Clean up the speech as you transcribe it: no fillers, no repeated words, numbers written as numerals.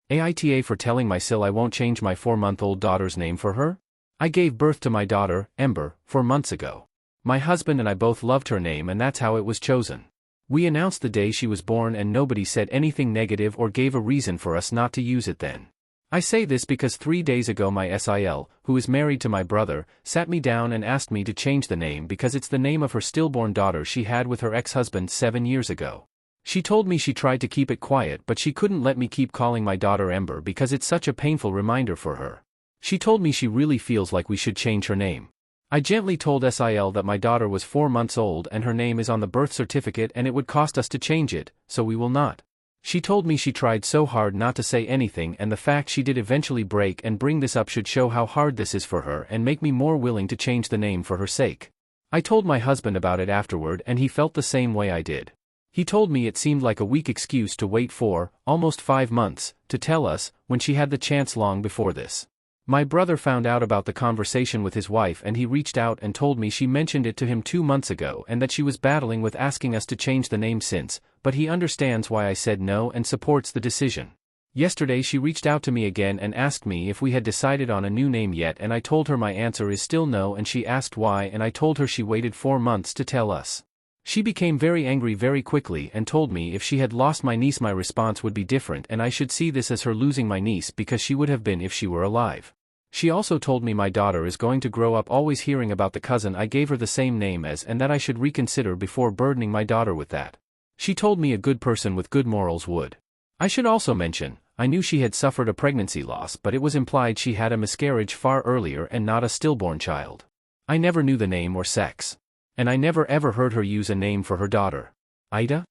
AITA for telling my sil I won't change my 4-month-old daughter's name for her? I gave birth to my daughter, Ember, 4 months ago. My husband and I both loved her name and that's how it was chosen. We announced the day she was born and nobody said anything negative or gave a reason for us not to use it then. I say this because 3 days ago my sil, who is married to my brother, sat me down and asked me to change the name because it's the name of her stillborn daughter she had with her ex-husband 7 years ago. She told me she tried to keep it quiet but she couldn't let me keep calling my daughter Ember because it's such a painful reminder for her. She told me she really feels like we should change her name. I gently told sil that my daughter was 4 months old and her name is on the birth certificate and it would cost us to change it, so we will not. She told me she tried so hard not to say anything and the fact she did eventually break and bring this up should show how hard this is for her and make me more willing to change the name for her sake. I told my husband about it afterward and he felt the same way I did. He told me it seemed like a weak excuse to wait for, almost 5 months, to tell us, when she had the chance long before this. My brother found out about the conversation with his wife and he reached out and told me she mentioned it to him 2 months ago and that she was battling with asking us to change the name since, but he understands why I said no and supports the decision. Yesterday she reached out to me again and asked me if we had decided on a new name yet and I told her my answer is still no and she asked why and I told her she waited 4 months to tell us. She became very angry very quickly and told me if she had lost my niece my response would be different and I should see this as her losing my niece because she would have been if she were alive. She also told me my daughter is going to grow up always hearing about the cousin I gave her the same name as and that I should reconsider before burdening my daughter with that. She told me a good person with good morals would. I should also mention, I knew she had suffered a pregnancy loss but it was implied she had a miscarriage far earlier and not a stillborn child. I never knew the name or sex. And I never ever heard her use a name for her daughter. AITAH?